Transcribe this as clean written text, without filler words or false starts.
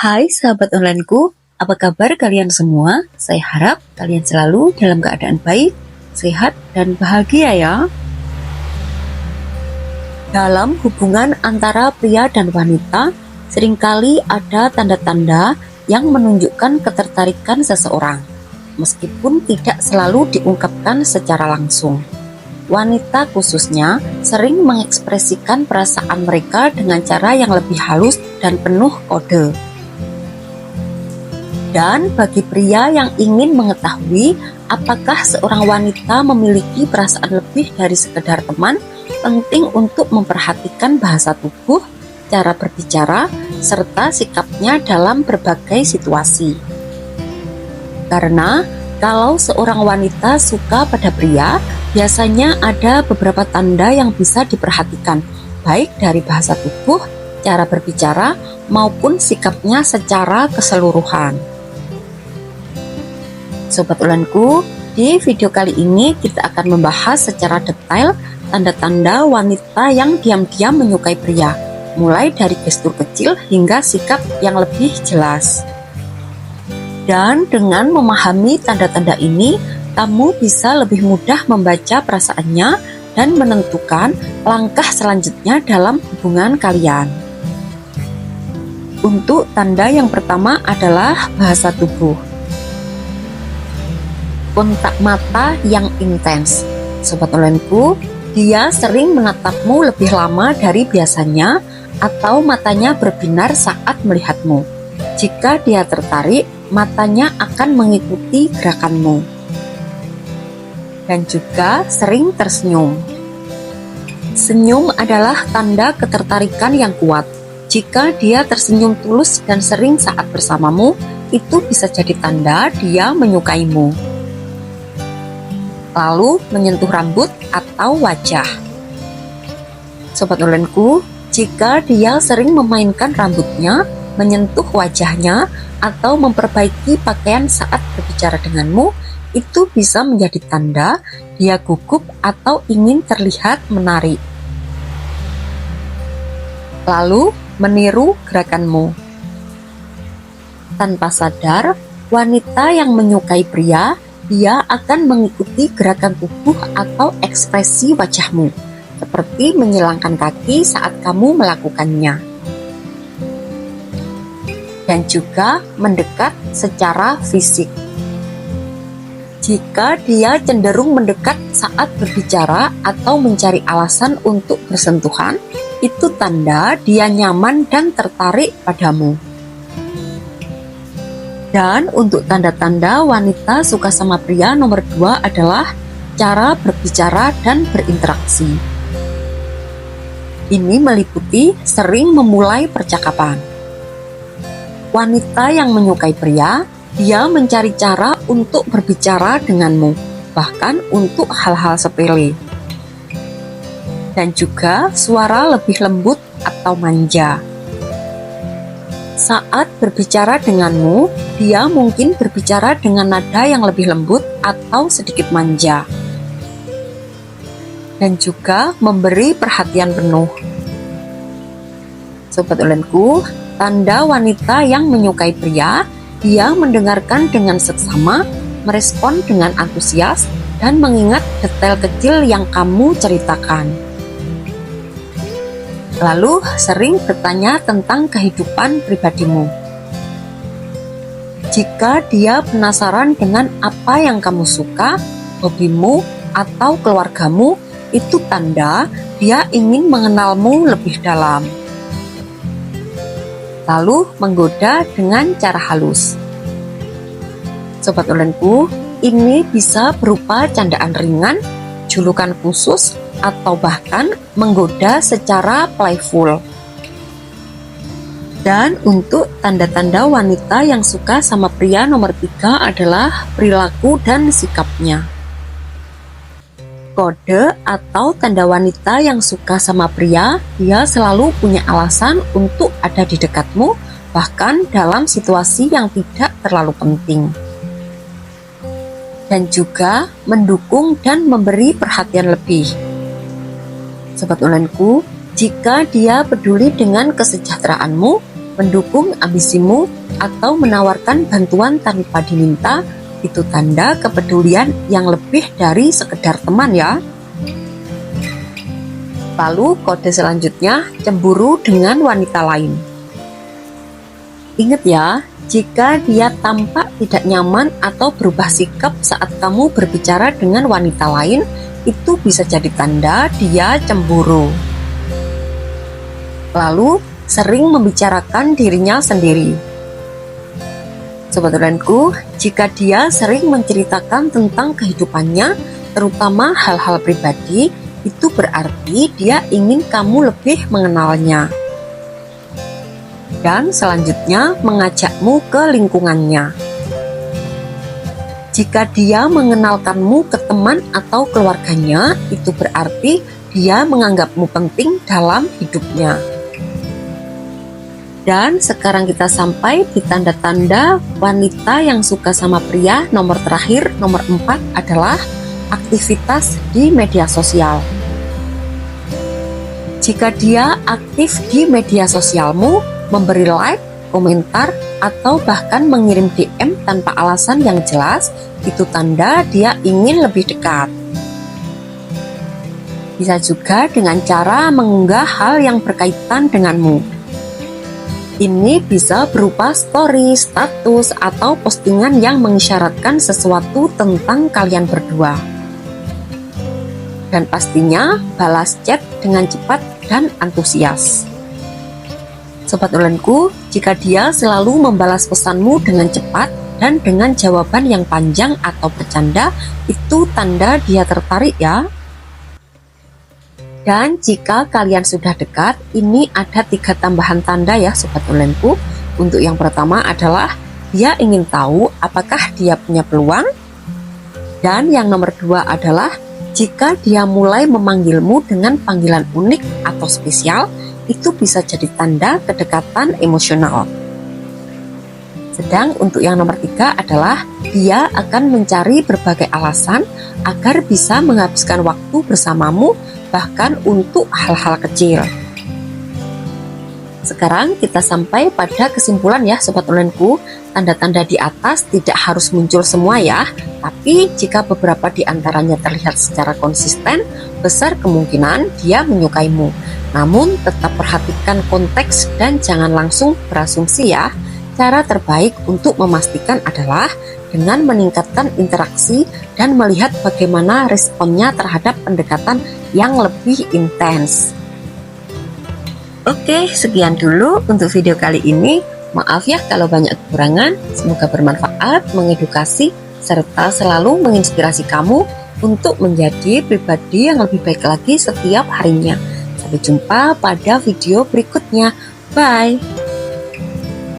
Hai sahabat onlineku, apa kabar kalian semua? Saya harap kalian selalu dalam keadaan baik, sehat, dan bahagia ya. Dalam hubungan antara pria dan wanita, seringkali ada tanda-tanda yang menunjukkan ketertarikan seseorang, meskipun tidak selalu diungkapkan secara langsung. Wanita khususnya sering mengekspresikan perasaan mereka dengan cara yang lebih halus dan penuh kode. Dan bagi pria yang ingin mengetahui apakah seorang wanita memiliki perasaan lebih dari sekedar teman, penting untuk memperhatikan bahasa tubuh, cara berbicara, serta sikapnya dalam berbagai situasi. Karena kalau seorang wanita suka pada pria, biasanya ada beberapa tanda yang bisa diperhatikan, baik dari bahasa tubuh, cara berbicara, maupun sikapnya secara keseluruhan. Sobat ulanku, di video kali ini kita akan membahas secara detail tanda-tanda wanita yang diam-diam menyukai pria, mulai dari gestur kecil hingga sikap yang lebih jelas. Dan dengan memahami tanda-tanda ini, kamu bisa lebih mudah membaca perasaannya dan menentukan langkah selanjutnya dalam hubungan kalian. Untuk tanda yang pertama adalah bahasa tubuh. Kontak mata yang intens. Sobat onlineku, dia sering menatapmu lebih lama dari biasanya atau matanya berbinar saat melihatmu. Jika dia tertarik, matanya akan mengikuti gerakanmu. Dan juga sering tersenyum. Senyum adalah tanda ketertarikan yang kuat. Jika dia tersenyum tulus dan sering saat bersamamu, itu bisa jadi tanda dia menyukaimu. Lalu menyentuh rambut atau wajah. Sobat onlineku, jika dia sering memainkan rambutnya, menyentuh wajahnya, atau memperbaiki pakaian saat berbicara denganmu, itu bisa menjadi tanda dia gugup atau ingin terlihat menarik. Lalu meniru gerakanmu. Tanpa sadar, wanita yang menyukai pria, dia akan mengikuti gerakan tubuh atau ekspresi wajahmu, seperti menyilangkan kaki saat kamu melakukannya. Dan juga mendekat secara fisik. Jika dia cenderung mendekat saat berbicara atau mencari alasan untuk bersentuhan, itu tanda dia nyaman dan tertarik padamu. Dan untuk tanda-tanda wanita suka sama pria nomor 2 adalah cara berbicara dan berinteraksi. Ini meliputi sering memulai percakapan. Wanita yang menyukai pria, dia mencari cara untuk berbicara denganmu, bahkan untuk hal-hal sepele. Dan juga suara lebih lembut atau manja. Saat berbicara denganmu, dia mungkin berbicara dengan nada yang lebih lembut atau sedikit manja. Dan juga memberi perhatian penuh. Sobat onlineku, tanda wanita yang menyukai pria, dia mendengarkan dengan seksama, merespon dengan antusias, dan mengingat detail kecil yang kamu ceritakan. Lalu sering bertanya tentang kehidupan pribadimu. Jika dia penasaran dengan apa yang kamu suka, hobimu, atau keluargamu, itu tanda dia ingin mengenalmu lebih dalam. Lalu menggoda dengan cara halus. Sobat onlineku, ini bisa berupa candaan ringan, julukan khusus, atau bahkan menggoda secara playful. Dan untuk tanda-tanda wanita yang suka sama pria nomor 3 adalah perilaku dan sikapnya. Kode atau tanda wanita yang suka sama pria, dia selalu punya alasan untuk ada di dekatmu, bahkan dalam situasi yang tidak terlalu penting. Dan juga mendukung dan memberi perhatian lebih. Sobat onlineku, jika dia peduli dengan kesejahteraanmu, mendukung ambisimu, atau menawarkan bantuan tanpa diminta, itu tanda kepedulian yang lebih dari sekedar teman ya. Lalu kode selanjutnya, cemburu dengan wanita lain. Ingat ya, jika dia tampak tidak nyaman atau berubah sikap saat kamu berbicara dengan wanita lain, itu bisa jadi tanda dia cemburu. Lalu, sering membicarakan dirinya sendiri. Sobat Online-ku, jika dia sering menceritakan tentang kehidupannya, terutama hal-hal pribadi, itu berarti dia ingin kamu lebih mengenalnya. Dan selanjutnya, mengajakmu ke lingkungannya. Jika dia mengenalkanmu ke teman atau keluarganya, itu berarti dia menganggapmu penting dalam hidupnya. Dan sekarang kita sampai di tanda-tanda wanita yang suka sama pria. Nomor terakhir, nomor 4 adalah aktivitas di media sosial. Jika dia aktif di media sosialmu, memberi like, komentar, atau bahkan mengirim DM tanpa alasan yang jelas, itu tanda dia ingin lebih dekat. Bisa juga dengan cara mengunggah hal yang berkaitan denganmu. Ini bisa berupa story, status, atau postingan yang mengisyaratkan sesuatu tentang kalian berdua. Dan pastinya balas chat dengan cepat dan antusias. Sobat Online-ku, jika dia selalu membalas pesanmu dengan cepat dan dengan jawaban yang panjang atau bercanda, itu tanda dia tertarik ya. Dan jika kalian sudah dekat, ini ada 3 tambahan tanda ya Sobat Online-ku. Untuk yang pertama adalah dia ingin tahu apakah dia punya peluang. Dan yang nomor 2 adalah jika dia mulai memanggilmu dengan panggilan unik atau spesial, itu bisa jadi tanda kedekatan emosional. Sedang untuk yang nomor 3 adalah dia akan mencari berbagai alasan agar bisa menghabiskan waktu bersamamu, bahkan untuk hal-hal kecil. Sekarang kita sampai pada kesimpulan ya Sobat Online-ku. Tanda-tanda di atas tidak harus muncul semua ya, tapi jika beberapa di antaranya terlihat secara konsisten, besar kemungkinan dia menyukaimu. Namun tetap perhatikan konteks dan jangan langsung berasumsi ya. Cara terbaik untuk memastikan adalah dengan meningkatkan interaksi dan melihat bagaimana responnya terhadap pendekatan yang lebih intens. Oke, sekian dulu untuk video kali ini. Maaf ya kalau banyak kekurangan. Semoga bermanfaat, mengedukasi, serta selalu menginspirasi kamu untuk menjadi pribadi yang lebih baik lagi setiap harinya. Sampai jumpa pada video berikutnya. Bye!